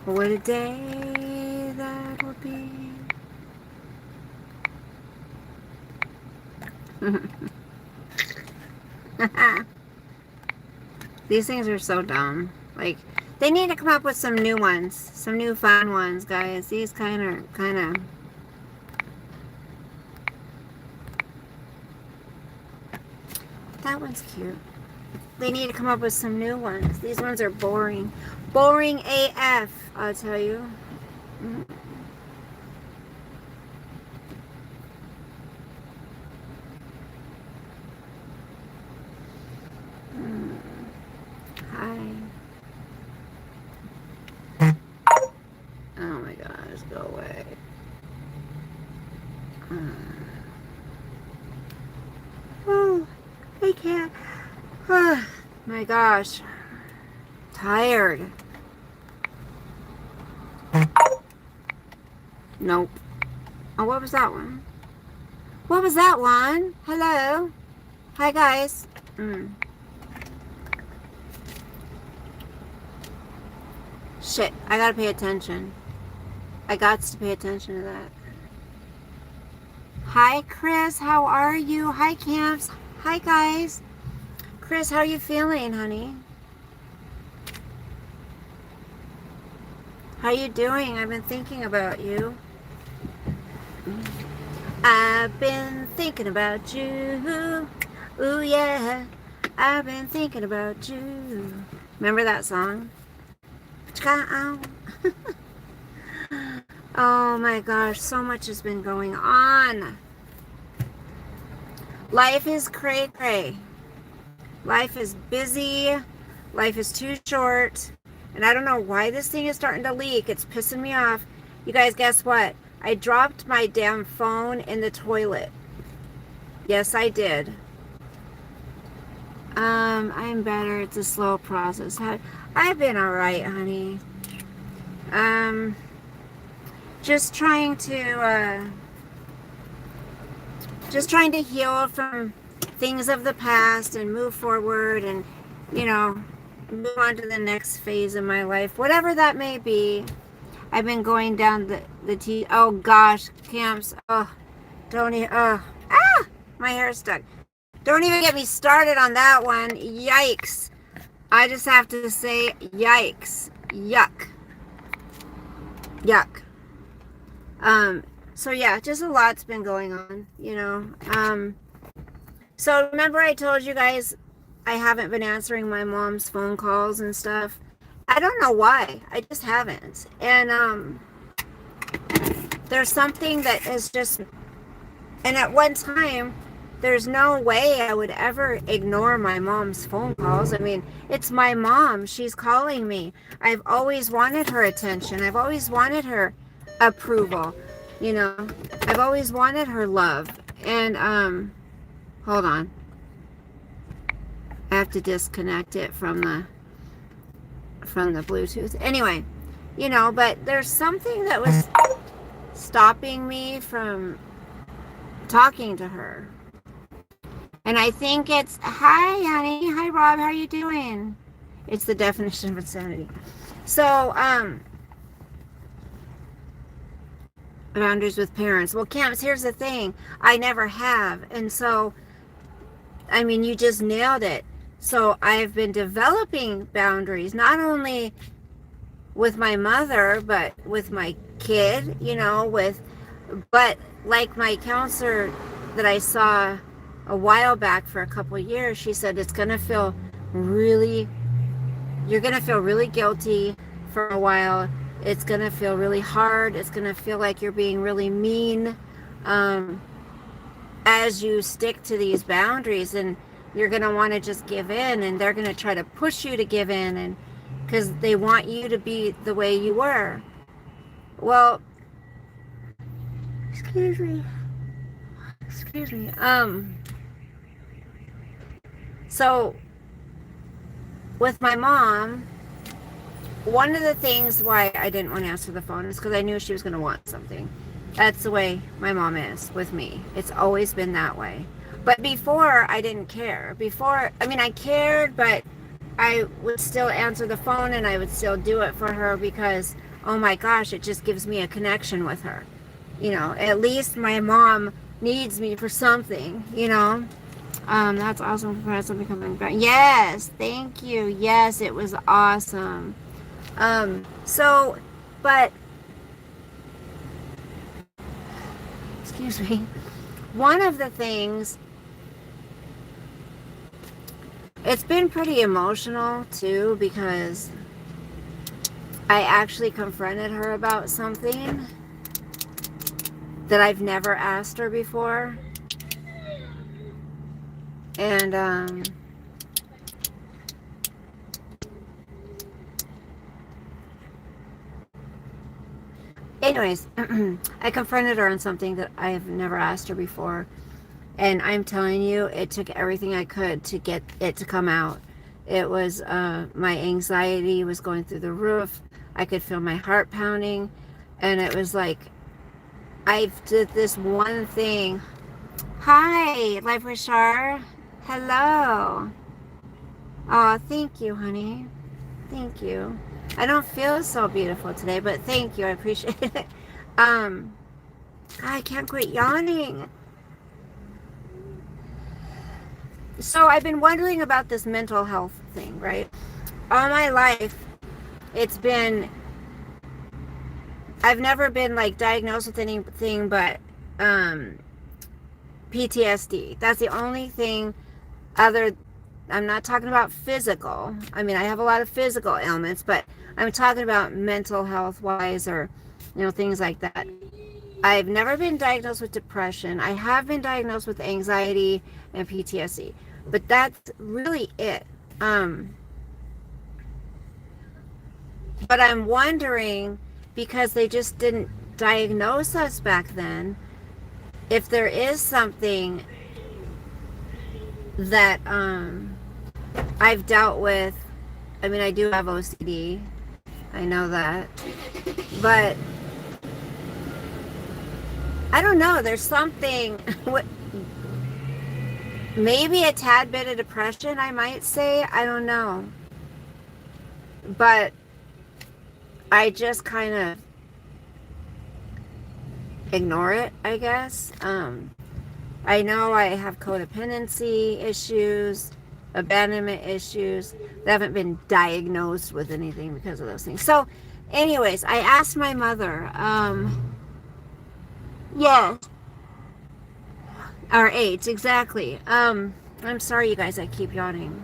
What a day that will be. These things are so dumb. Like, they need to come up with some new ones. Some new fun ones, guys. These kind of... That one's cute. They need to come up with some new ones. These ones are boring. Boring AF, I'll tell you. Hi. Oh my gosh, go away. Oh, I can't. Oh, my gosh. Tired. Nope. Oh, what was that one? What was that one? Hello? Hi, guys. Shit, I gotta pay attention. I got to pay attention to that. Hi, Chris. How are you? Hi, Camps. Hi, guys. Chris, how are you feeling, honey? How you doing? I've been thinking about you. I've been thinking about you. Ooh, yeah. I've been thinking about you. Remember that song? Oh my gosh, so much has been going on. Life is cray-cray. Life is busy. Life is too short. And I don't know why this thing is starting to leak. It's pissing me off. You guys, guess what? I dropped my damn phone in the toilet. Yes, I did. I'm better. It's a slow process. I've been alright, honey. Just trying to heal from things of the past and move forward and, you know, move on to the next phase of my life, whatever that may be. I've been going down the oh gosh, Camps. Oh, don't even. Oh, my hair's stuck. Don't even get me started on that one. Yikes. I just have to say, yikes. Yuck. Yuck. So yeah, just a lot's been going on, you know. So remember I told you guys I haven't been answering my mom's phone calls and stuff. I don't know why. I just haven't. And there's something that is just, and at one time there's no way I would ever ignore my mom's phone calls. I mean, it's my mom. She's calling me. I've always wanted her attention. I've always wanted her approval. You know, I've always wanted her love. And hold on. I have to disconnect it from the Bluetooth. Anyway, you know, but there's something that was stopping me from talking to her. And I think it's, hi, honey. Hi, Rob. How are you doing? It's the definition of insanity. So, boundaries with parents. Well, Camps, here's the thing. I never have. And so, I mean, you just nailed it. So I've been developing boundaries, not only with my mother, but with my kid, you know, but like my counselor that I saw a while back for a couple of years, she said it's going to feel really, you're going to feel really guilty for a while. It's going to feel really hard. It's going to feel like you're being really mean as you stick to these boundaries, and you're going to want to just give in, and they're going to try to push you to give in, and because they want you to be the way you were. Well, excuse me. So with my mom, one of the things why I didn't want to answer the phone is because I knew she was going to want something. That's the way my mom is with me. It's always been that way. But before, I didn't care. Before, I mean, I cared, but I would still answer the phone and I would still do it for her because, oh my gosh, it just gives me a connection with her. You know, at least my mom needs me for something, you know. That's awesome. Congrats on becoming back. Yes, thank you. Yes, it was awesome. So, but, excuse me, one of the things, it's been pretty emotional too because I actually confronted her about something that I've never asked her before. And, anyways, I confronted her on something that I have never asked her before. And I'm telling you, it took everything I could to get it to come out. It was, my anxiety was going through the roof. I could feel my heart pounding. And it was like, I did this one thing. Hi, Life with Shar. Hello. Oh, thank you, honey. Thank you. I don't feel so beautiful today, but thank you. I appreciate it. God, I can't quit yawning. So I've been wondering about this mental health thing, right? All my life, it's been, I've never been like diagnosed with anything but PTSD. That's the only thing other, I'm not talking about physical. I mean, I have a lot of physical ailments, but I'm talking about mental health wise or, you know, things like that. I've never been diagnosed with depression. I have been diagnosed with anxiety and PTSD, but that's really it. But I'm wondering, because they just didn't diagnose us back then, if there is something that I've dealt with. I mean, I do have OCD. I know that. But I don't know. There's something, maybe a tad bit of depression, I might say. I don't know. But I just kind of ignore it, I guess. I know I have codependency issues, abandonment issues. They haven't been diagnosed with anything because of those things. So, anyways, I asked my mother, yes, our age, exactly. I'm sorry, you guys, I keep yawning.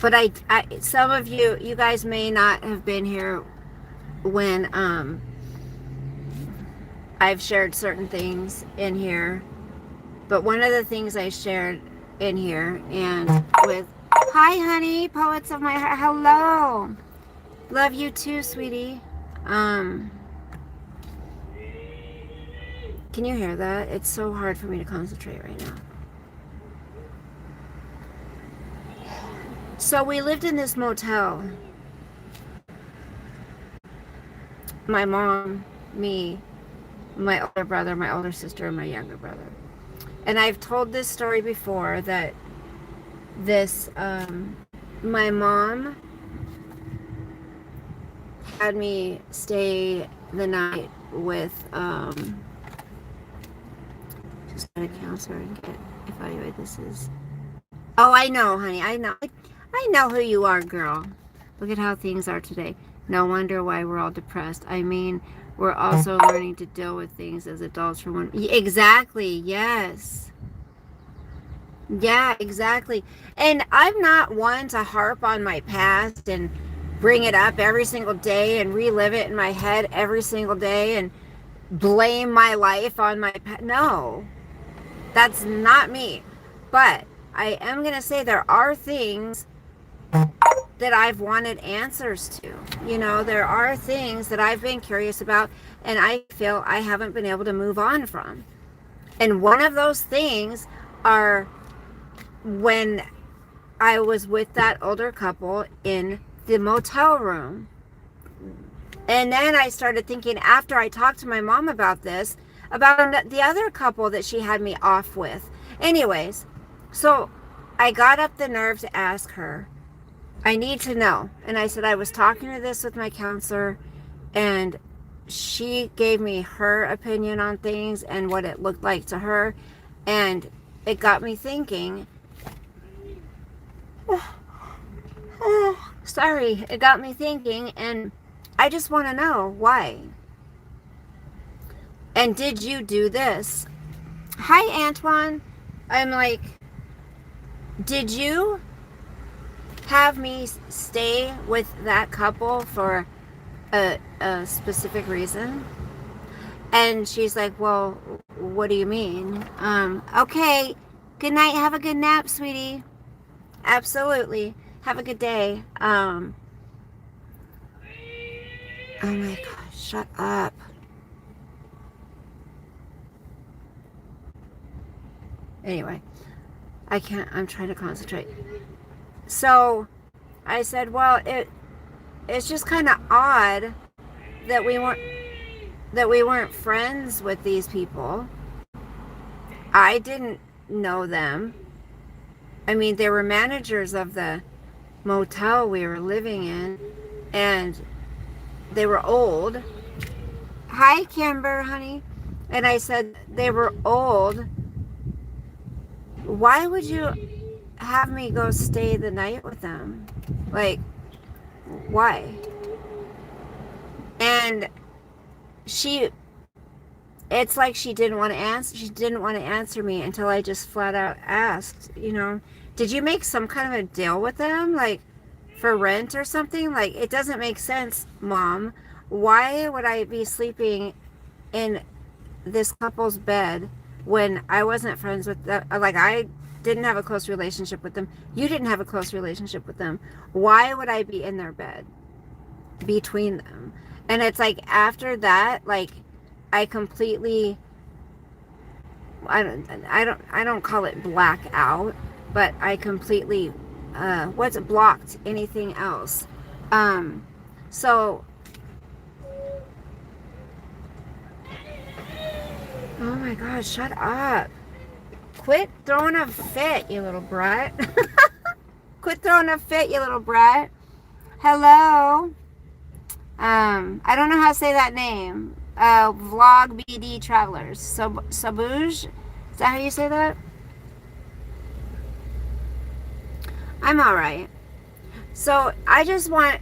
But I some of you guys may not have been here when, I've shared certain things in here. But one of the things I shared in here and with, hi honey, poets of my heart, hello. Love you too, sweetie. Can you hear that? It's so hard for me to concentrate right now. So we lived in this motel. My mom, me, my older brother, my older sister, and my younger brother. And I've told this story before that this, my mom had me stay the night with, just got a counselor and get evaluated. This is, oh, I know, honey, I know who you are, girl. Look at how things are today. No wonder why we're all depressed. I mean, we're also learning to deal with things as adults for one. Exactly, yes. Yeah, exactly. And I'm not one to harp on my past and bring it up every single day and relive it in my head every single day and blame my life on my past. No, that's not me. But I am going to say there are things that I've wanted answers to. You know, there are things that I've been curious about and I feel I haven't been able to move on from. And one of those things are when I was with that older couple in the motel room. And then I started thinking, after I talked to my mom about this, about the other couple that she had me off with. Anyways, so I got up the nerve to ask her, I need to know. And I said, I was talking to this with my counselor, and she gave me her opinion on things and what it looked like to her. And it got me thinking. Sorry, it got me thinking, and I just want to know why. And did you do this? Hi, Antoine. I'm like, did you have me stay with that couple for a specific reason? And she's like, well, what do you mean? Okay, good night. Have a good nap, sweetie. Absolutely. Have a good day. Oh my gosh, shut up. Anyway, I'm trying to concentrate. So I said, well, it's just kind of odd that we weren't friends with these people. I didn't know them. I mean, they were managers of the motel we were living in, and they were old. Hi, Kimber, honey. And I said, they were old. Why would you have me go stay the night with them? Like, why? And it's like she didn't want to answer me until I just flat out asked, did you make some kind of a deal with them, like for rent or something? Like, it doesn't make sense, Mom. Why would I be sleeping in this couple's bed when I wasn't friends with them? Like, I didn't have a close relationship with them. You didn't have a close relationship with them. Why would I be in their bed between them? And it's like, after that, like, I completely, I don't call it black out, but I completely blocked anything else. So, oh my gosh, shut up. Quit throwing a fit, you little brat. Quit throwing a fit, you little brat. Hello. I don't know how to say that name. Vlog BD Travelers. Sabuj? Is that how you say that? I'm alright. So I just want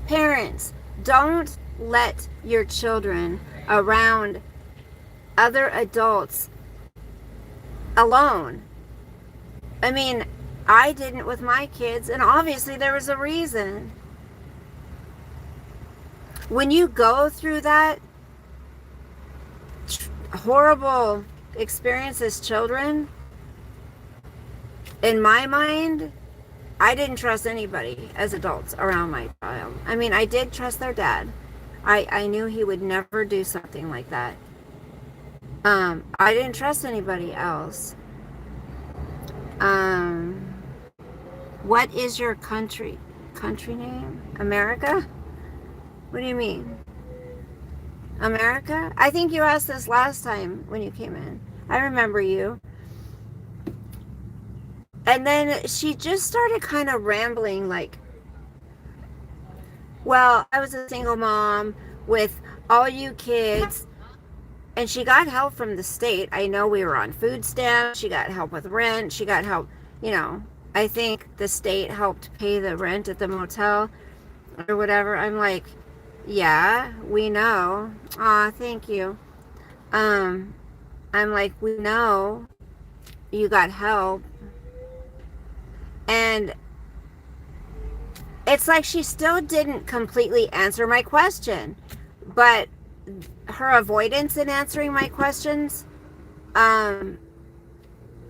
parents, don't let your children around other adults alone. I mean, I didn't with my kids, and obviously there was a reason. When you go through that horrible experience as children, in my mind, I didn't trust anybody as adults around my child. I mean, I did trust their dad. I knew he would never do something like that. I didn't trust anybody else. What is your country name? America? What do you mean? America? I think you asked this last time when you came in. I remember you. And then she just started kind of rambling like, well, I was a single mom with all you kids, and she got help from the state. I know we were on food stamps. She got help with rent. She got help, I think the state helped pay the rent at the motel or whatever. I'm like, yeah, we know. Aw, thank you. I'm like, we know you got help. And it's like she still didn't completely answer my question, but her avoidance in answering my questions kind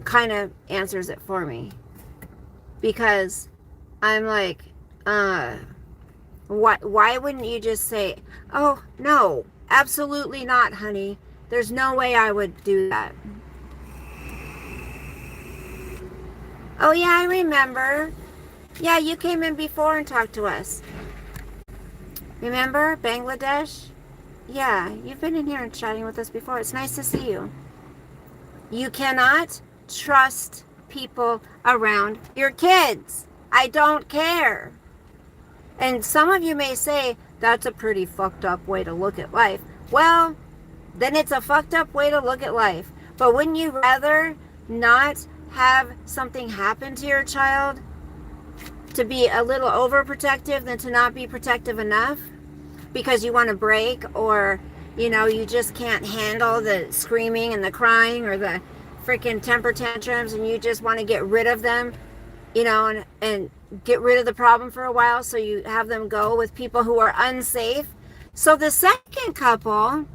of answers it for me, because I'm like, why wouldn't you just say, oh no, absolutely not, honey, there's no way I would do that. Oh yeah, I remember. Yeah, you came in before and talked to us. Remember Bangladesh? Yeah, you've been in here and chatting with us before. It's nice to see you. You cannot trust people around your kids. I don't care. And some of you may say, that's a pretty fucked up way to look at life. Well, then it's a fucked up way to look at life. But wouldn't you rather not have something happen to your child, to be a little overprotective than to not be protective enough because you want to break, or you just can't handle the screaming and the crying or the freaking temper tantrums, and you just want to get rid of them, and get rid of the problem for a while, so you have them go with people who are unsafe. So the second couple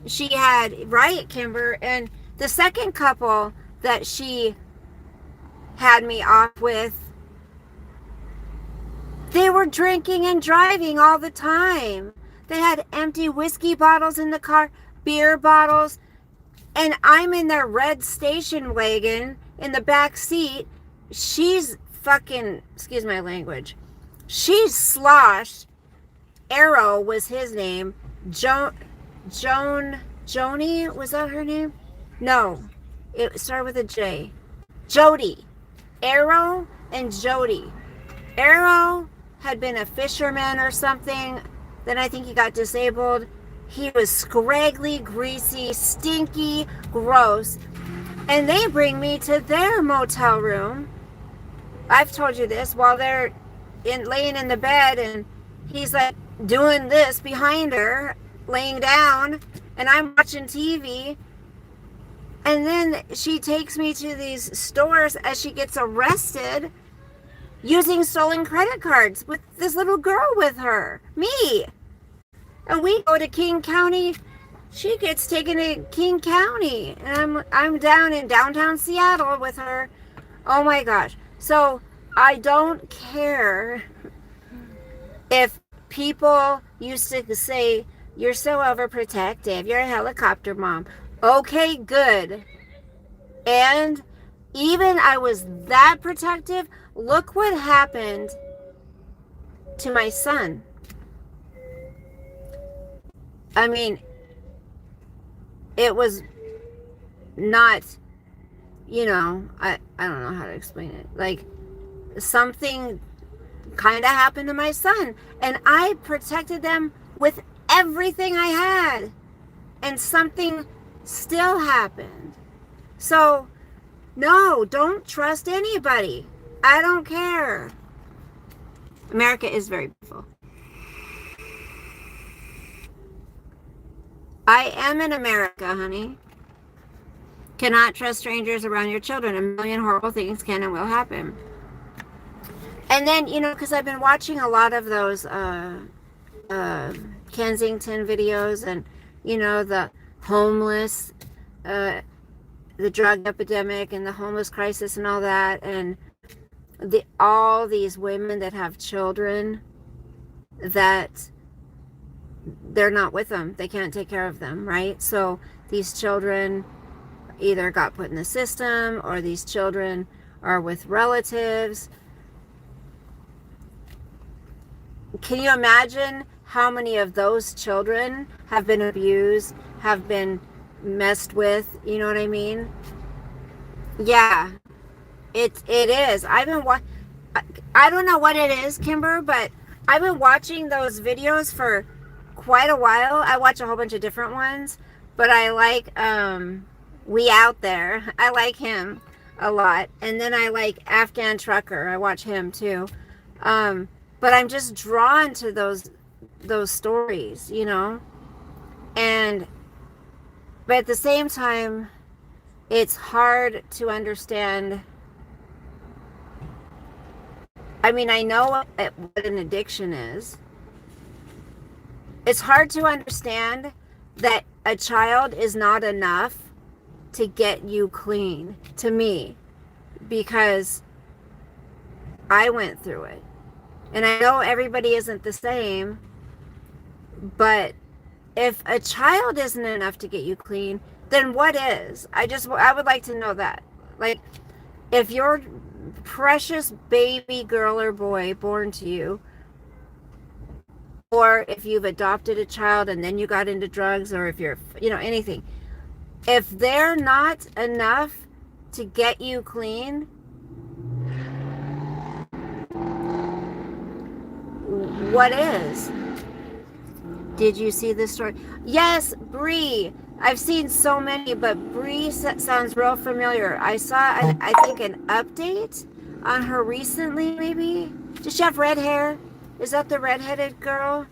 she had, right, Kimber, and the second couple that she had me off with, they were drinking and driving all the time. They had empty whiskey bottles in the car, beer bottles, and I'm in their red station wagon in the back seat. She's fucking, excuse my language, she's sloshed. Arrow was his name. Joni, was that her name? No, it started with a J. Jody. Arrow and Jody. Arrow had been a fisherman or something. Then I think he got disabled. He was scraggly, greasy, stinky, gross. And they bring me to their motel room. I've told you this, while they're laying in the bed, and he's like doing this behind her, laying down, and I'm watching TV. And then she takes me to these stores as she gets arrested using stolen credit cards with this little girl with her, me. And we go to King County. She gets taken to King County, and I'm down in downtown Seattle with her. Oh my gosh. So I don't care if people used to say, you're so overprotective, you're a helicopter mom. Okay, good. And even I was that protective, look what happened to my son. I mean, it was not, I don't know how to explain it. Like, something kind of happened to my son, and I protected them with everything I had, and something still happened. So no, don't trust anybody. I don't care. America is very beautiful. I am in America, honey. Cannot trust strangers around your children. A million horrible things can and will happen. And then, because I've been watching a lot of those Kensington videos, and, the homeless, the drug epidemic and the homeless crisis and all that, and all these women that have children that they're not with them. They can't take care of them, right? So these children either got put in the system, or these children are with relatives. Can you imagine how many of those children have been abused, have been messed with? You know what I mean? Yeah, it is. I don't know what it is, Kimber, but I've been watching those videos for quite a while. I watch a whole bunch of different ones, but I like We Out There. I like him a lot. And then I like Afghan Trucker. I watch him too. But I'm just drawn to those stories, but at the same time, it's hard to understand. I mean, I know what an addiction is. It's hard to understand that a child is not enough to get you clean, to me, because I went through it. And I know everybody isn't the same, but if a child isn't enough to get you clean, then what is? I would like to know that. Like, if your precious baby girl or boy born to you, or if you've adopted a child and then you got into drugs, or if you're, anything, if they're not enough to get you clean? What is? Did you see this story? Yes, Bree. I've seen so many, but Bree sounds real familiar. I saw, I think, an update on her recently, maybe? Does she have red hair? Is that the redheaded girl?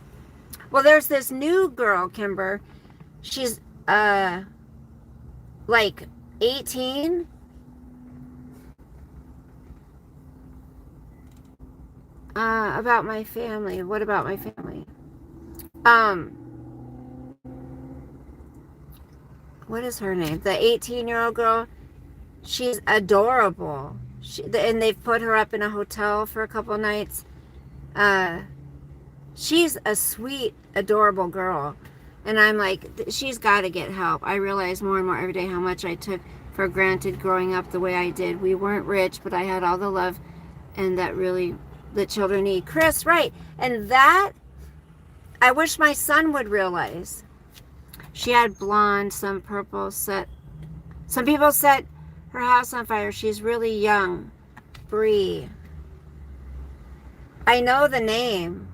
Well, there's this new girl, Kimber. She's, like 18. About my family. What about my family? What is her name? The 18-year-old girl. She's adorable. And they've put her up in a hotel for a couple nights. She's a sweet, adorable girl. And I'm like, she's got to get help. I realize more and more every day how much I took for granted growing up the way I did. We weren't rich, but I had all the love and that really the children need. Chris, right. And that, I wish my son would realize. She had blonde, some purple set. Some people set her house on fire. She's really young. Bree. I know the name.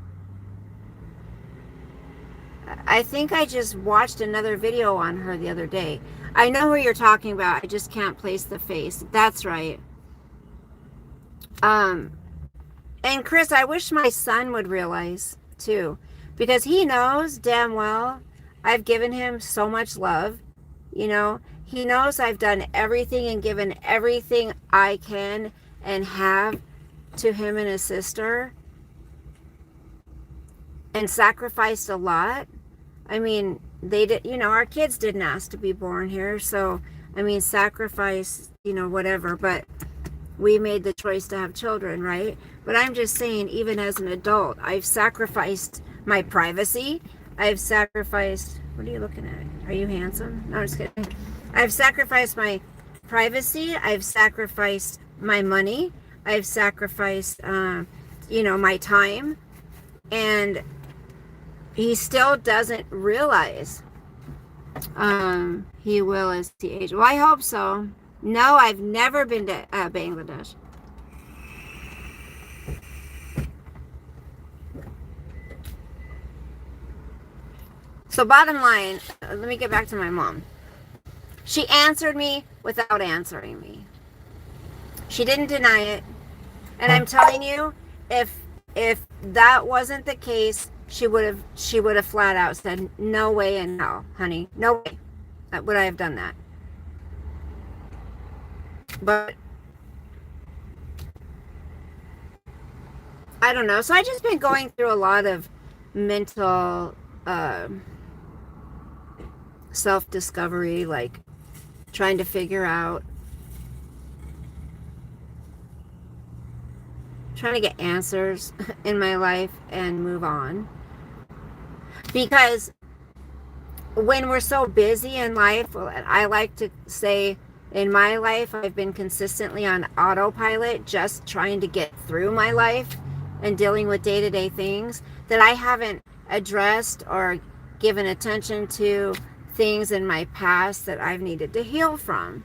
I think I just watched another video on her the other day. I know who you're talking about. I just can't place the face. That's right. And Chris, I wish my son would realize too, because he knows damn well I've given him so much love. You know, he knows I've done everything and given everything I can and have to him and his sister and sacrificed a lot. I mean, they did, you know, our kids didn't ask to be born here. So, I mean, sacrifice, you know, whatever, but we made the choice to have children, right? But I'm just saying, even as an adult, I've sacrificed my privacy. I've sacrificed, what are you looking at? Are you handsome? No, I'm just kidding. I've sacrificed my privacy. I've sacrificed my money. I've sacrificed, you know, my time. And he still doesn't realize. He will as he ages. Well, I hope so. No, I've never been to Bangladesh. So bottom line, let me get back to my mom. She answered me without answering me. She didn't deny it. And I'm telling you, if that wasn't the case, she would have flat out said, no way in hell, honey. No way would I have done that. But I don't know. So I just been going through a lot of mental self-discovery, like trying to figure out, trying to get answers in my life and move on. Because when we're so busy in life, I like to say in my life, I've been consistently on autopilot, just trying to get through my life and dealing with day-to-day things, that I haven't addressed or given attention to things in my past that I've needed to heal from.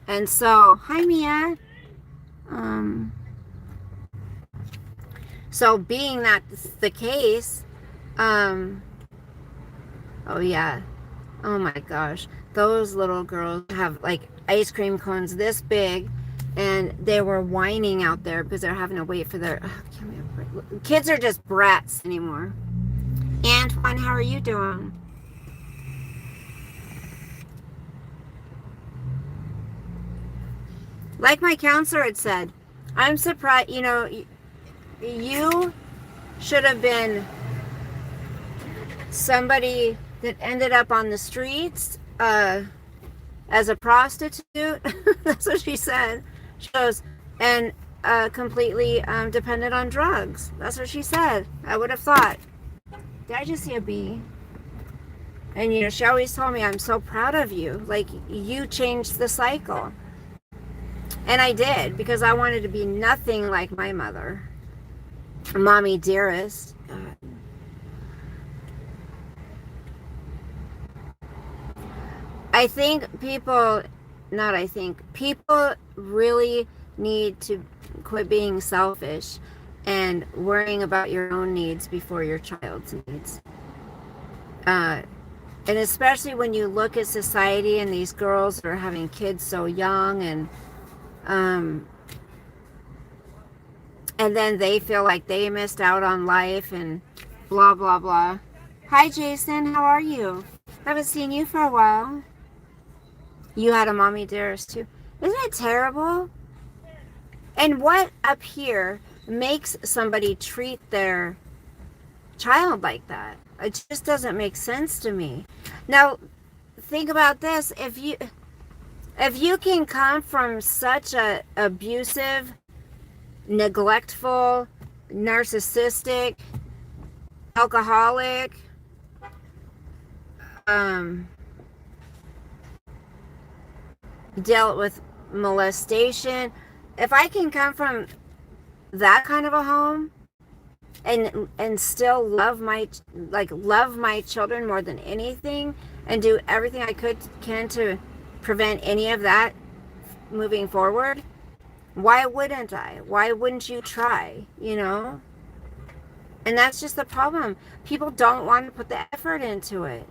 And so, hi Mia. So being that's the case, oh yeah, oh my gosh, those little girls have like ice cream cones this big, and they were whining out there because they're having to wait for their, give me a break. Kids are just brats anymore. Antoine, how are you doing? Like my counselor had said, I'm surprised, you know, you should have been somebody that ended up on the streets as a prostitute. That's what she said. She goes, and completely dependent on drugs. That's what she said. I would have thought. Did I just see a bee? And, you know, she always told me, I'm so proud of you. Like, you changed the cycle. And I did, because I wanted to be nothing like my mother. Mommy dearest. God. I think people really need to quit being selfish and worrying about your own needs before your child's needs. And especially when you look at society and these girls are having kids so young, and then they feel like they missed out on life and blah blah blah. Hi Jason, how are you? Haven't seen you for a while. You had a mommy dearest too. Isn't it terrible? And what up here makes somebody treat their child like that? It just doesn't make sense to me. Now, think about this. If you can come from such a abusive, neglectful, narcissistic, alcoholic, dealt with molestation, if I can come from that kind of a home and still love my children more than anything, and do everything I can to prevent any of that moving forward, why wouldn't I? Why wouldn't you try? And that's just the problem. People don't want to put the effort into it.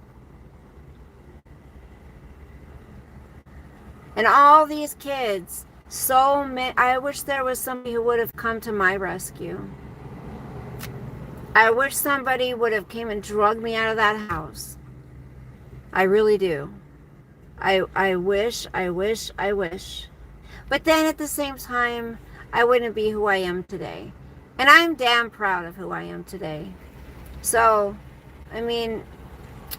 And all these kids, so many, I wish there was somebody who would have come to my rescue. I wish somebody would have came and drugged me out of that house. I really do. I wish. But then at the same time, I wouldn't be who I am today. And I'm damn proud of who I am today. So, I mean,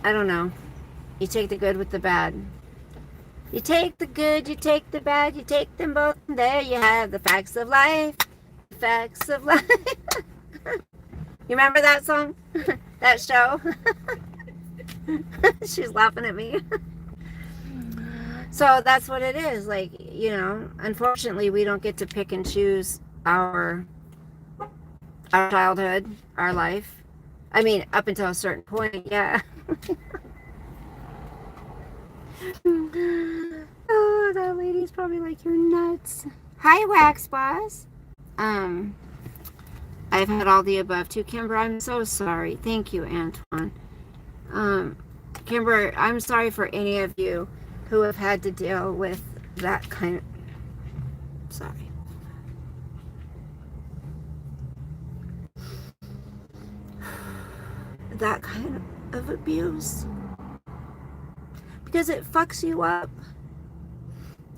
I don't know. You take the good with the bad. You take the good, you take the bad, you take them both, and there you have the facts of life. Facts of life. You remember that song? That show? She's laughing at me. So that's what it is. Like, unfortunately, we don't get to pick and choose our childhood, our life. I mean, up until a certain point, yeah. Oh, that lady's probably like, you're nuts. Hi, Wax Boss. I've had all the above too, Kimber. I'm so sorry. Thank you, Antoine. Kimber, I'm sorry for any of you who have had to deal with that kind of... Sorry. That kind of abuse. Because it fucks you up.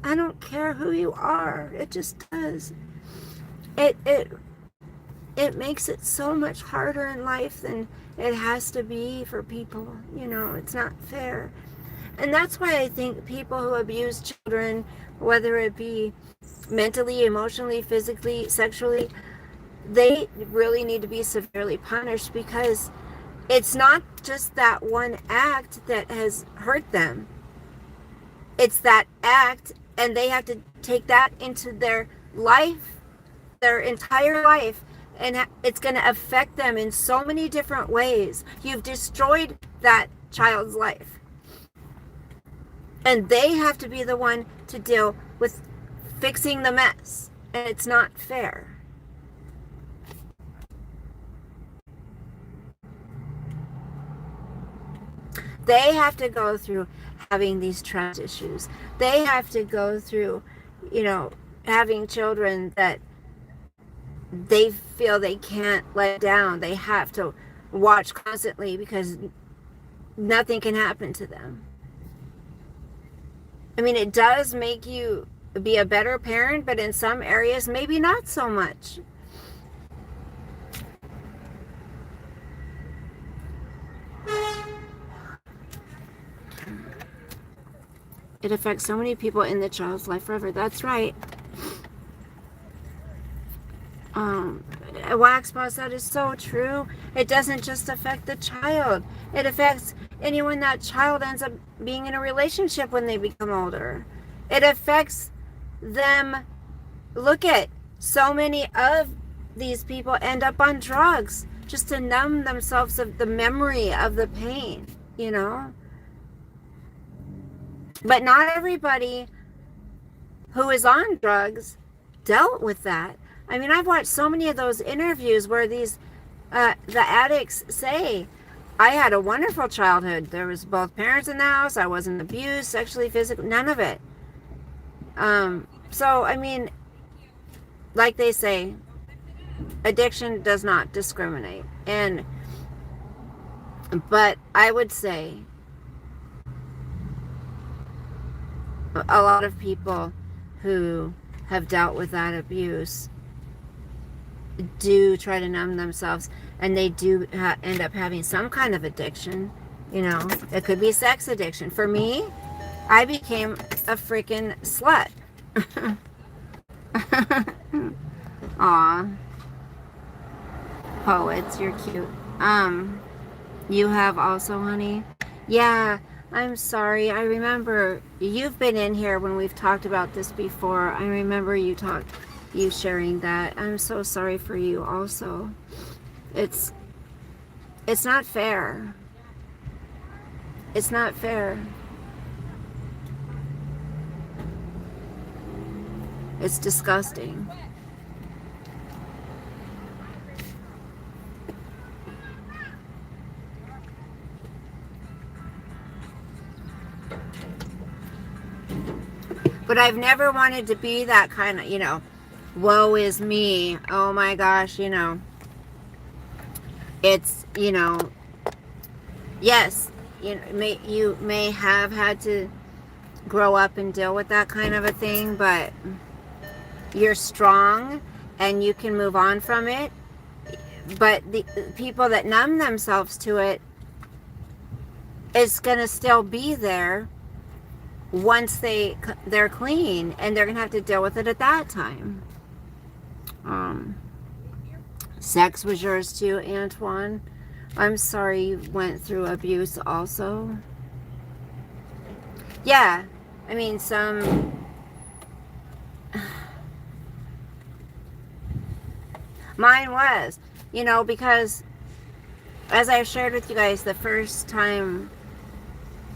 I don't care who you are. It just does. It makes it so much harder in life than it has to be for people. It's not fair. And that's why I think people who abuse children, whether it be mentally, emotionally, physically, sexually, they really need to be severely punished, because it's not just that one act that has hurt them. It's that act, and they have to take that into their life, their entire life, and it's going to affect them in so many different ways. You've destroyed that child's life. And they have to be the one to deal with fixing the mess. And it's not fair. They have to go through having these trust issues. They have to go through, having children that they feel they can't let down. They have to watch constantly because nothing can happen to them. I mean, it does make you be a better parent, but in some areas, maybe not so much. It affects so many people in the child's life forever. That's right. Wax Boss, that is so true. It doesn't just affect the child. It affects anyone that child ends up being in a relationship when they become older. It affects them. Look at so many of these people end up on drugs just to numb themselves of the memory of the pain, But not everybody who is on drugs dealt with that. I mean, I've watched so many of those interviews where these the addicts say, I had a wonderful childhood. There was both parents in the house. I wasn't abused, sexually, physically, none of it. So, I mean, like they say, addiction does not discriminate. But I would say a lot of people who have dealt with that abuse do try to numb themselves, and they do end up having some kind of addiction. You know, it could be sex addiction. For me, I became a freaking slut. Aw. Poets, you're cute. You have also, honey? Yeah, I'm sorry. I remember you've been in here when we've talked about this before. I remember you sharing that. I'm so sorry for you also. It's not fair. It's not fair. It's disgusting. But I've never wanted to be that kind of, woe is me. Oh my gosh, it's, yes, you may have had to grow up and deal with that kind of a thing, but you're strong and you can move on from it. But the people that numb themselves to it, it's going to still be there once they're clean, and they're going to have to deal with it at that time. Sex was yours too, Antoine. I'm sorry you went through abuse also. Yeah, I mean, mine was, because as I've shared with you guys, the first time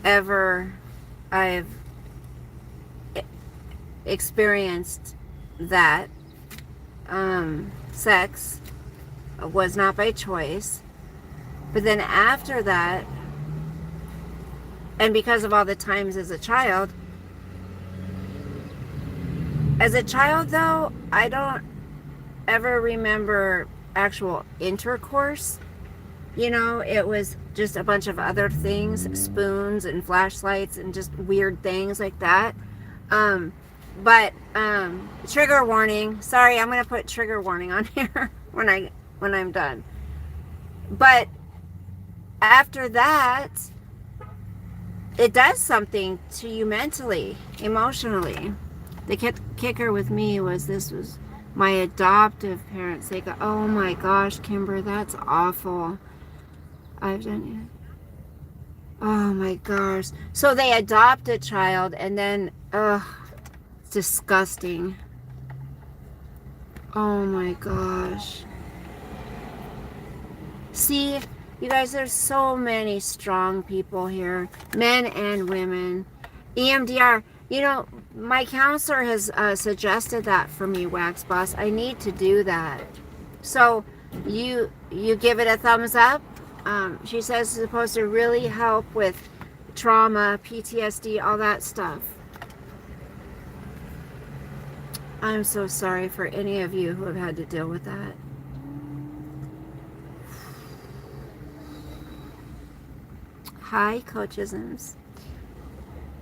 ever I've experienced that sex was not by choice. But then after that, and because of all the times as a child though, I don't ever remember actual intercourse. It was just a bunch of other things, spoons and flashlights and just weird things like that. But trigger warning. Sorry, I'm going to put trigger warning on here when I'm done. But after that, it does something to you mentally, emotionally. The kicker with me was this was my adoptive parents. They go, oh my gosh, Kimber, that's awful. I've done it. Oh my gosh. So they adopt a child, and then, it's disgusting. Oh my gosh. See, you guys, there's so many strong people here, men and women. EMDR, my counselor has suggested that for me, Wax Boss. I need to do that. So you give it a thumbs up. She says it's supposed to really help with trauma, PTSD, all that stuff. I'm so sorry for any of you who have had to deal with that. Hi, Coachisms.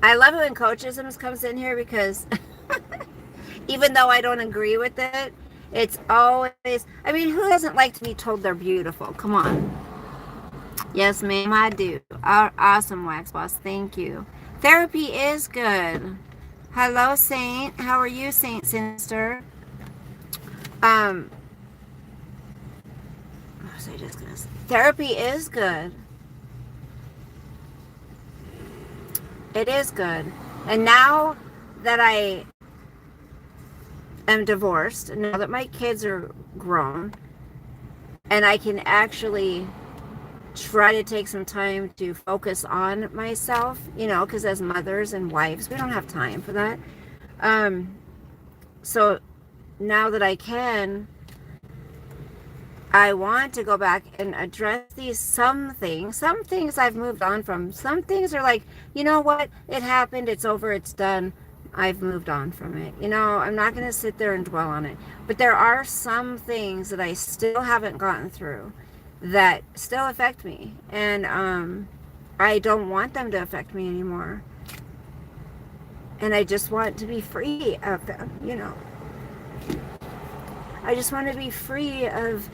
I love it when Coachisms comes in here because even though I don't agree with it, it's always, I mean, who doesn't like to be told they're beautiful? Come on. Yes, ma'am, I do. Awesome, Wax Boss. Thank you. Therapy is good. Hello, Saint. How are you, Saint Sinister? What was I just gonna say? Therapy is good. It is good. And now that I am divorced, now that my kids are grown, and I can actually try to take some time to focus on myself, because as mothers and wives, we don't have time for that. So now that I can, I want to go back and address these some things. Some things I've moved on from. Some things are like, you know what? It happened. It's over. It's done. I've moved on from it. You know, I'm not going to sit there and dwell on it. But there are some things that I still haven't gotten through that still affect me. And I don't want them to affect me anymore. And I just want to be free of them, you know. I just want to be free of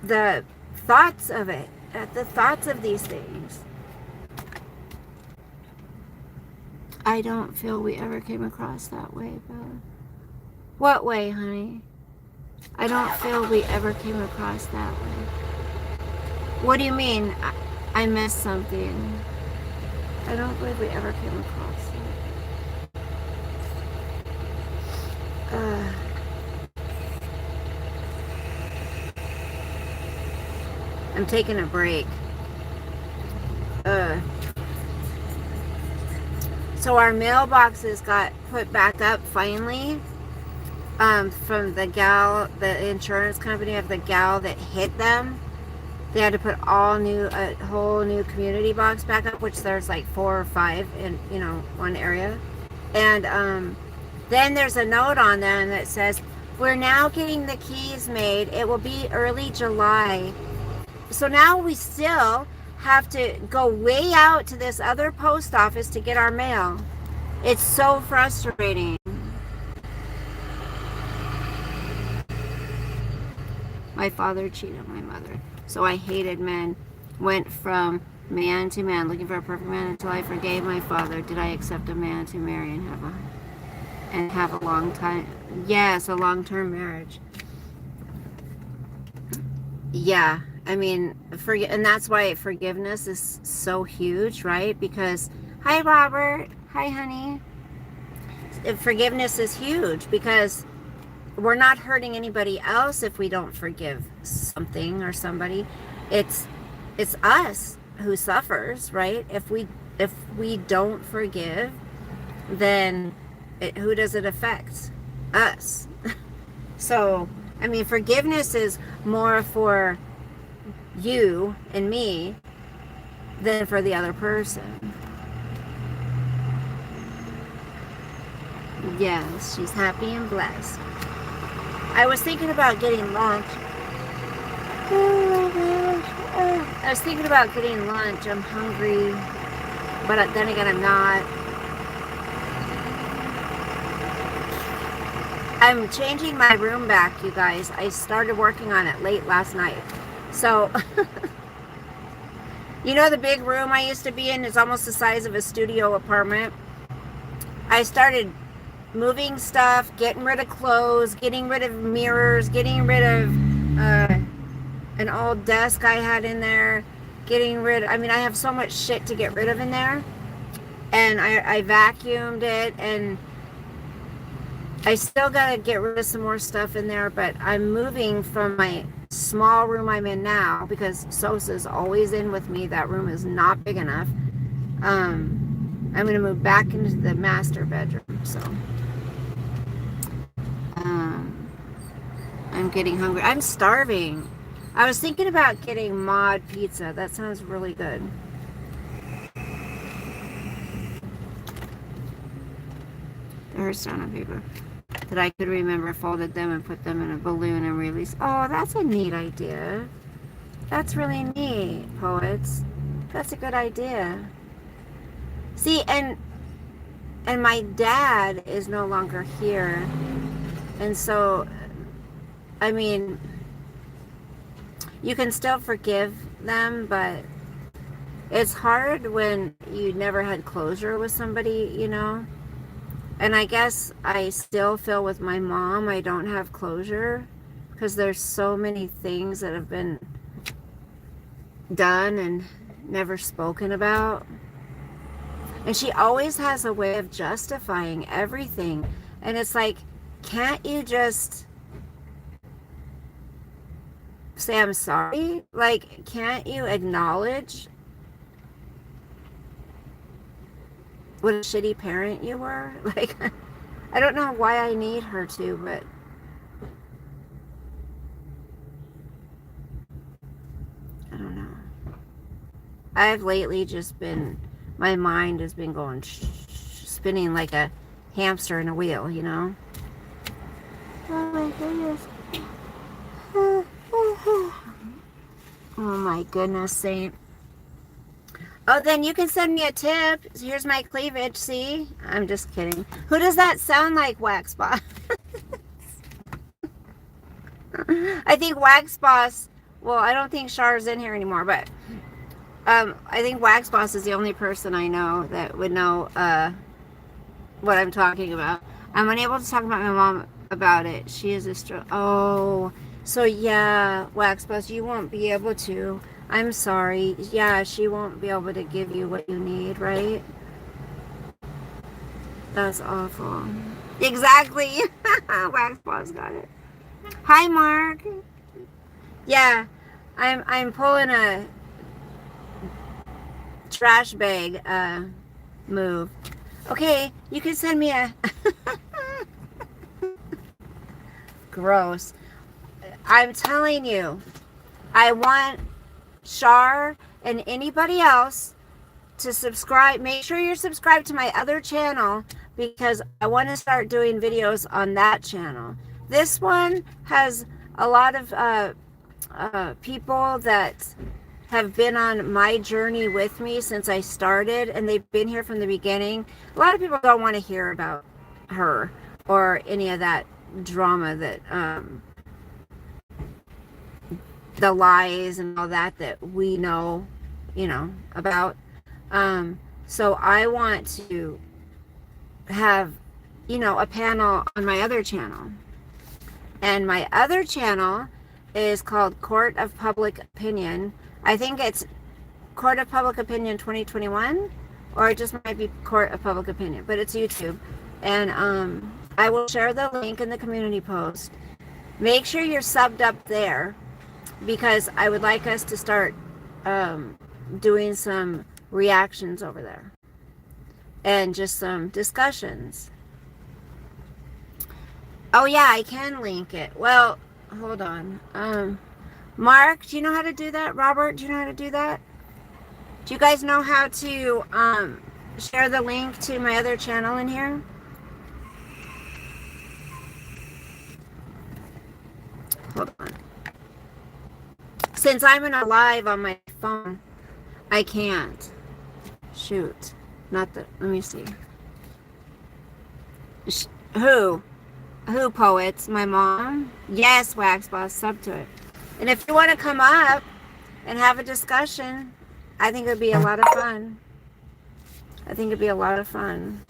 the thoughts of it, the thoughts of these things. I don't feel we ever came across that way, Bella. What way, honey? I don't feel we ever came across that way. What do you mean? I missed something. I don't believe we ever came across that. I'm taking a break. So our mailboxes got put back up finally. From the gal, the insurance company of the gal that hit them. They had to put a whole new community box back up, which there's like 4 or 5 in, you know, one area. And then there's a note on them that says, we're now getting the keys made. It will be early July. So now we still have to go way out to this other post office to get our mail. It's so frustrating. My father cheated on my mother. So I hated men. Went from man to man, looking for a perfect man until I forgave my father. Did I accept a man to marry and have a long time? Yes, a long-term marriage. Yeah. I mean, and that's why forgiveness is so huge, right? Because, hi, Robert. Hi, honey. Forgiveness is huge because we're not hurting anybody else if we don't forgive something or somebody. It's us who suffers, right? If we don't forgive, then who does it affect? Us. So, I mean, forgiveness is more for you and me than for the other person. Yes, she's happy and blessed. I was thinking about getting lunch. I was thinking about getting lunch. I'm hungry, but then again, I'm not. I'm changing my room back, you guys. I started working on it late last night. So, you know the big room I used to be in is almost the size of a studio apartment. I started moving stuff, getting rid of clothes, getting rid of mirrors, getting rid of an old desk I had in there, I mean, I have so much shit to get rid of in there. And I vacuumed it, and I still gotta get rid of some more stuff in there, but I'm moving from my small room I'm in now because Sosa's always in with me. That room is not big enough. I'm gonna move back into the master bedroom. So I'm getting hungry. I'm starving. I was thinking about getting mod pizza. That sounds really good. There's stone on paper that I could remember, folded them and put them in a balloon and release. Oh, that's a neat idea. That's really neat, poets. That's a good idea. See, and my dad is no longer here. And so, I mean, you can still forgive them, but it's hard when you never had closure with somebody, you know? And I guess I still feel with my mom, I don't have closure because there's so many things that have been done and never spoken about. And she always has a way of justifying everything. And it's like, can't you just say I'm sorry? Like, can't you acknowledge what a shitty parent you were? Like, I don't know why I need her to, but I don't know. I've lately just been, my mind has been going spinning like a hamster in a wheel, you know? Oh my goodness. Oh my goodness, Saint. Oh, then you can send me a tip. Here's my cleavage, see? I'm just kidding. Who does that sound like, Wax Boss? I think Wax Boss, well, I don't think Char's in here anymore, but I think Wax Boss is the only person I know that would know what I'm talking about. I'm unable to talk about my mom about it. She is a oh, so yeah, Wax Boss, you won't be able to. I'm sorry. Yeah, she won't be able to give you what you need, right? That's awful. Exactly. Wax Boss got it. Hi, Mark. Yeah, I'm pulling a trash bag move. Okay, you can send me a gross. I'm telling you, I want Char and anybody else to subscribe. Make sure you're subscribed to my other channel because I want to start doing videos on that channel. This one has a lot of people that have been on my journey with me since I started, and they've been here from the beginning. A lot of people don't want to hear about her or any of that drama that the lies and all that we know, you know, about. So I want to have, you know, a panel on my other channel. And my other channel is called Court of Public Opinion. I think it's Court of Public Opinion 2021, or it just might be Court of Public Opinion, but it's YouTube. And I will share the link in the community post. Make sure you're subbed up there because I would like us to start doing some reactions over there and just some discussions. Oh yeah, I can link it. Well, hold on. Mark, do you know how to do that? Robert, do you know how to do that? Do you guys know how to share the link to my other channel in here? Hold on. Since I'm in a live on my phone, I can't. Shoot. Not the, let me see. Who? Who, poets? My mom? Yes, Wax Boss, sub to it. And if you want to come up and have a discussion, I think it would be a lot of fun. I think it'd be a lot of fun.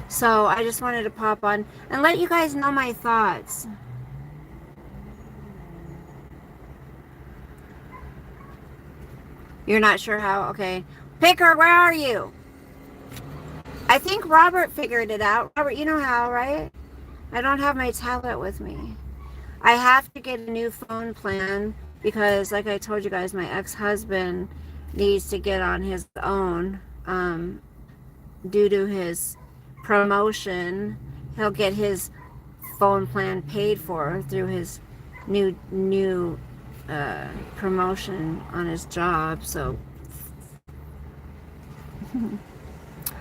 So I just wanted to pop on and let you guys know my thoughts. You're not sure how? Okay. Picker, where are you? I think Robert figured it out. Robert, you know how, right? I don't have my tablet with me. I have to get a new phone plan because, like I told you guys, my ex-husband needs to get on his own due to his promotion. He'll get his phone plan paid for through his new promotion on his job. So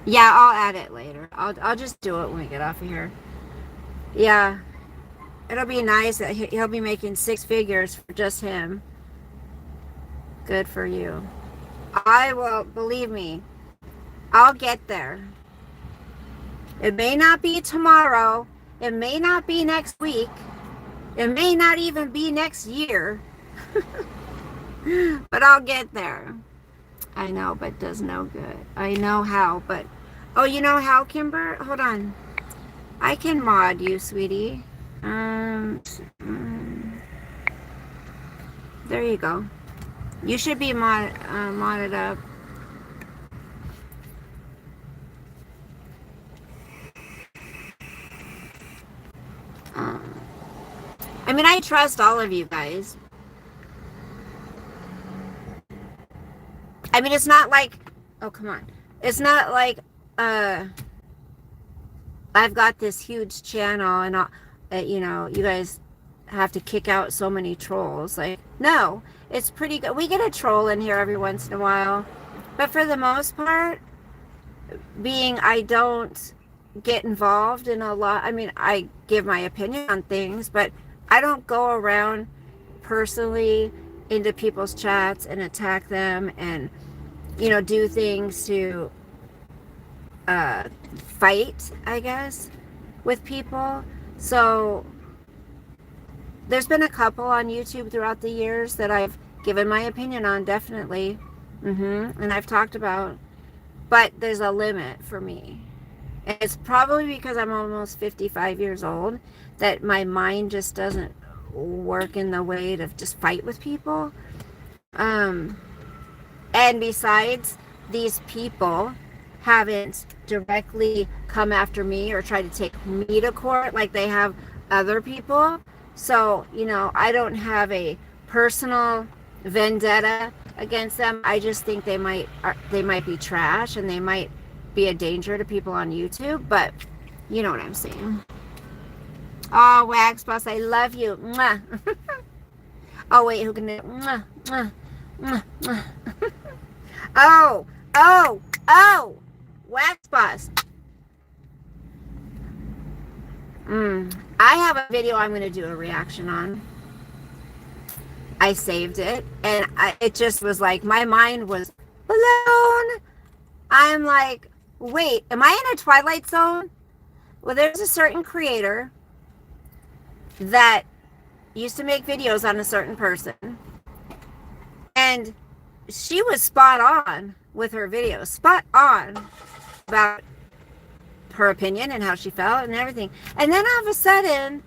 yeah, I'll add it later. I'll just do it when we get off of here. Yeah, it'll be nice that he'll be making 6 figures for just him. Good for you. I will, believe me, I'll get there. It may not be tomorrow. It may not be next week. It may not even be next year. But I'll get there. I know, but it does no good. I know how, but... Oh, you know how, Kimber? Hold on. I can mod you, sweetie. There you go. You should be modded up. I mean, I trust all of you guys. I mean, it's not like... Oh, come on. It's not like I've got this huge channel and you know, you guys have to kick out so many trolls. Like, no, it's pretty good. We get a troll in here every once in a while, but for the most part, being I don't get involved in a lot. I mean, I give my opinion on things, but I don't go around personally into people's chats and attack them and, you know, do things to fight, I guess, with people. So there's been a couple on YouTube throughout the years that I've given my opinion on, definitely. And I've talked about, but there's a limit for me. And it's probably because I'm almost 55 years old that my mind just doesn't work in the way to just fight with people. And besides, these people haven't directly come after me or tried to take me to court like they have other people. So, you know, I don't have a personal vendetta against them. I just think they might be trash and they might be a danger to people on YouTube, but you know what I'm saying. Oh, Wax Boss, I love you. Mwah. Oh, wait, who can do it? Mwah, mwah, mwah, mwah. Oh, Wax Boss. I have a video I'm going to do a reaction on. I saved it, and it just was like, my mind was blown. I'm like, wait, am I in a Twilight Zone? Well, there's a certain creator that used to make videos on a certain person, and she was spot on with her videos, spot on about her opinion and how she felt and everything. And then all of a sudden,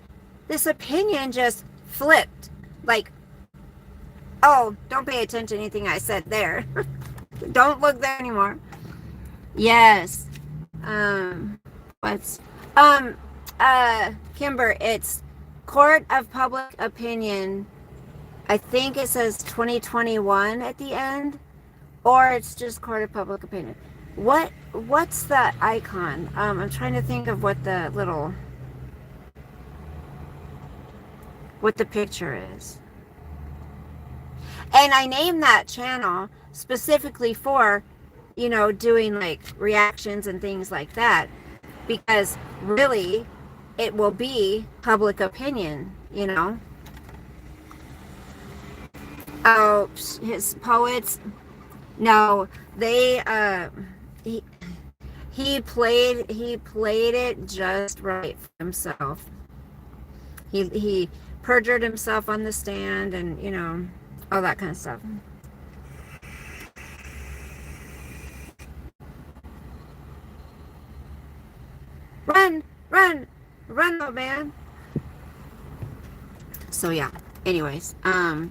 this opinion just flipped. Like, oh, don't pay attention to anything I said there. Don't look there anymore. Yes. Kimber, it's Court of Public Opinion. I think it says 2021 at the end, or it's just Court of Public Opinion. What's the icon? I'm trying to think of what the picture is. And I named that channel specifically for, you know, doing like reactions and things like that, because really it will be public opinion, you know. Oh, his poets, no, they he played it just right for himself. He perjured himself on the stand, and you know, all that kind of stuff. Run, old man. So yeah, anyways, I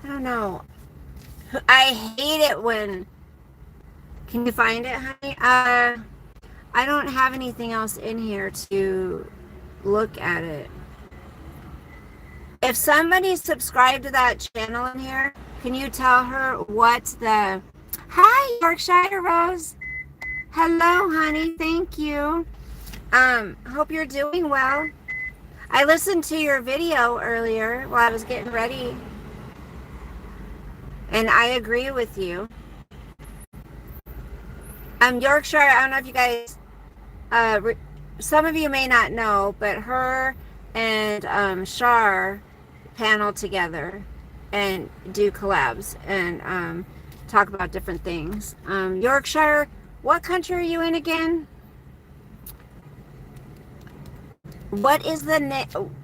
don't know. I hate it when, can you find it, honey? I don't have anything else in here to look at it. If somebody's subscribed to that channel in here, can you tell her what the... Hi, Yorkshire Rose. Hello, honey. Thank you. Hope you're doing well. I listened to your video earlier while I was getting ready, and I agree with you. Yorkshire, I don't know if you guys, some of you may not know, but her and Shar panel together and do collabs and talk about different things. Yorkshire, what country are you in again? What is the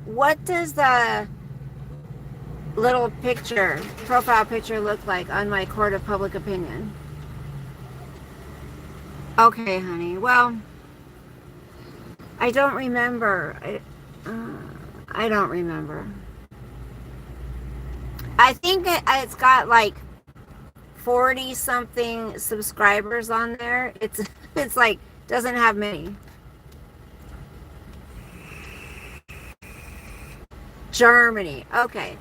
what does the little picture, profile picture look like on my Court of Public Opinion? Okay, honey. Well, I don't remember. I don't remember. I think it's got like 40 something subscribers on there. It's like, doesn't have many. Germany. Okay.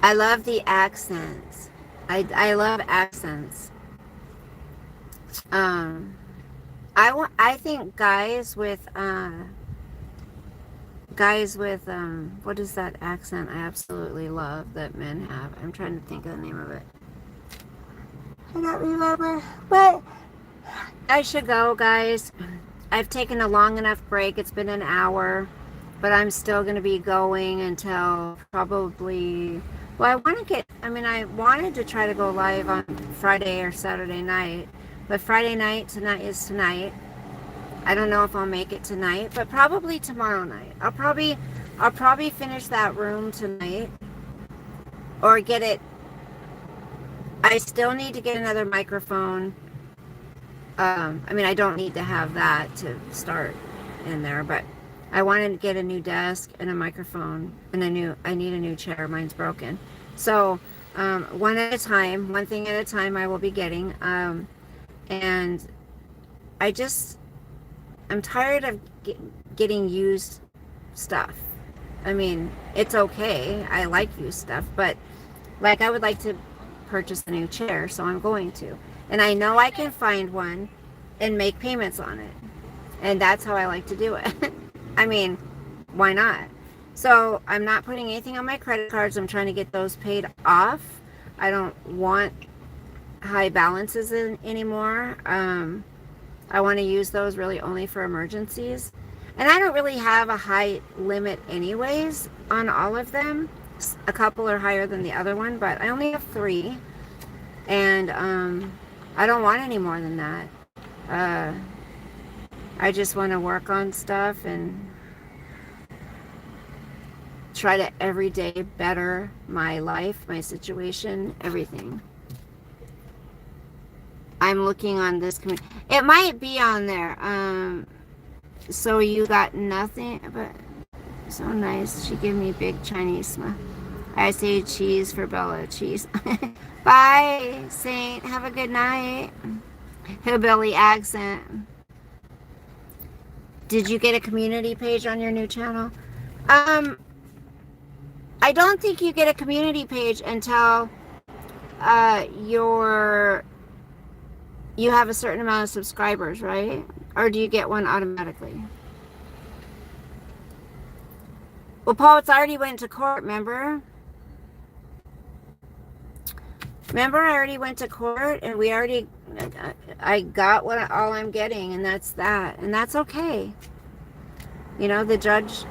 I love the accents. I love accents. Um, I think guys with what is that accent I absolutely love that men have? I'm trying to think of the name of it. I don't remember. But I should go, guys. I've taken a long enough break. It's been an hour, but I'm still going to be going until probably, well, I wanted to try to go live on Friday or Saturday night, but Friday night tonight is tonight. I don't know if I'll make it tonight, but probably tomorrow night. I'll probably finish that room tonight or get it. I still need to get another microphone. I don't need to have that to start in there, but I wanted to get a new desk and a microphone and I need a new chair. Mine's broken. So, one at a time, one thing at a time I will be getting. And I'm tired of getting used stuff. It's okay. I like used stuff, but like I would like to purchase a new chair, so I'm going to. And I know I can find one and make payments on it. And that's how I like to do it. Why not? So I'm not putting anything on my credit cards. I'm trying to get those paid off. I don't want high balances anymore. I want to use those really only for emergencies. And I don't really have a high limit anyways on all of them. A couple are higher than the other one, but I only have 3. And I don't want any more than that. I just want to work on stuff and try to every day better my life, my situation, everything. I'm looking on this community. It might be on there. So you got nothing, but so nice. She gave me big Chinese smile. I say cheese for Bella. Cheese. Bye, Saint. Have a good night. Hillbilly accent. Did you get a community page on your new channel? I don't think you get a community page until you have a certain amount of subscribers, right? Or do you get one automatically? Well, Paul, it's already went to court, remember? Remember, I already went to court and I got all I'm getting, and that's that. And that's okay. The judge,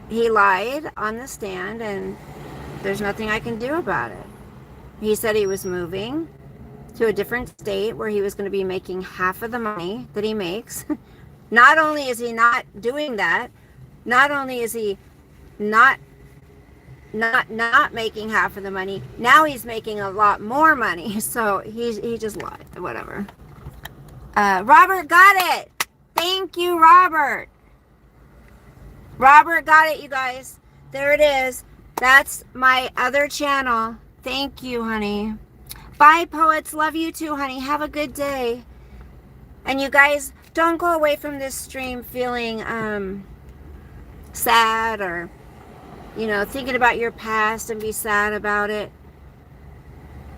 he lied on the stand, and there's nothing I can do about it. He said he was moving to a different state where he was going to be making half of the money that he makes. Not only is he not doing that, not only is he not making half of the money, now he's making a lot more money. So he just lied. Whatever. Robert got it. Thank you, Robert. Robert got it, you guys. There it is. That's my other channel. Thank you, honey. Bye, poets. Love you too, honey. Have a good day. And you guys, don't go away from this stream feeling sad or thinking about your past and be sad about it.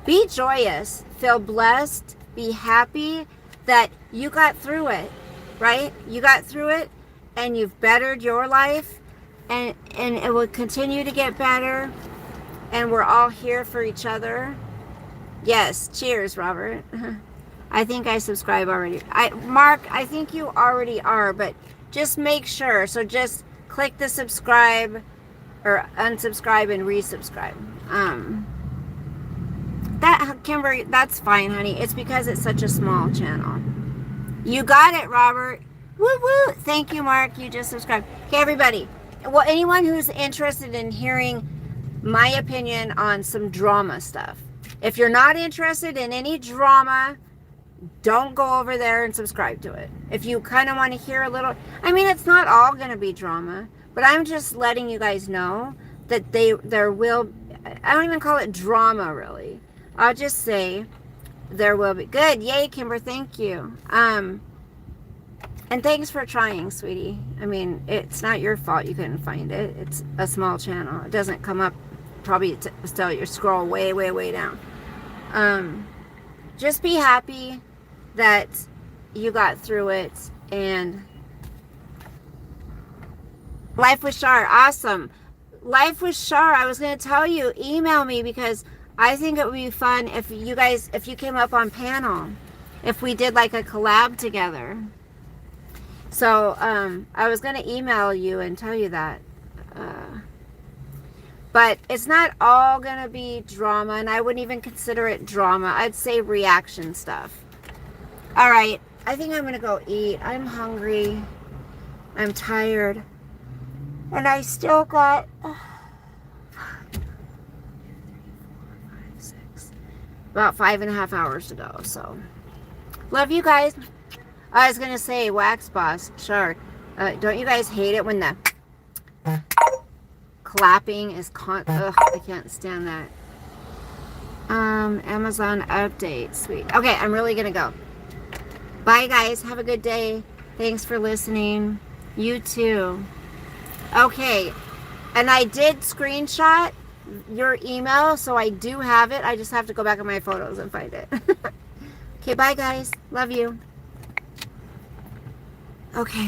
Be joyous. Feel blessed. Be happy that you got through it, right? You got through it and you've bettered your life, and it will continue to get better, and we're all here for each other. Yes, cheers, Robert. I think I subscribe already. Mark, I think you already are, but just make sure. So just click the subscribe or unsubscribe and resubscribe. Kimber, that's fine, honey. It's because it's such a small channel. You got it, Robert. Woo woo. Thank you, Mark. You just subscribed. Okay, everybody. Well, anyone who's interested in hearing my opinion on some drama stuff. If you're not interested in any drama, don't go over there and subscribe to it. If you kind of want to hear a little, it's not all going to be drama, but I'm just letting you guys know that there will, I don't even call it drama really. I'll just say there will be. Good. Yay, Kimber. Thank you. And thanks for trying, sweetie. It's not your fault you couldn't find it. It's a small channel. It doesn't come up probably still you scroll way, way, way down. Just be happy that you got through it, and Life with Shar, awesome. Life with Shar, I was going to tell you, email me, because I think it would be fun if you came up on panel, if we did like a collab together. So I was going to email you and tell you that. But it's not all going to be drama, and I wouldn't even consider it drama. I'd say reaction stuff. All right, I think I'm going to go eat. I'm hungry. I'm tired. And I still got about 5.5 hours to go. So, love you guys. I was going to say, Wax Boss, sure. Don't you guys hate it when the clapping is ugh, I can't stand that. Amazon update, sweet. Okay, I'm really gonna go. Bye guys, have a good day. Thanks for listening. You too. Okay, and I did screenshot your email, so I do have it. I just have to go back in my photos and find it. Okay, bye guys. Love you. Okay.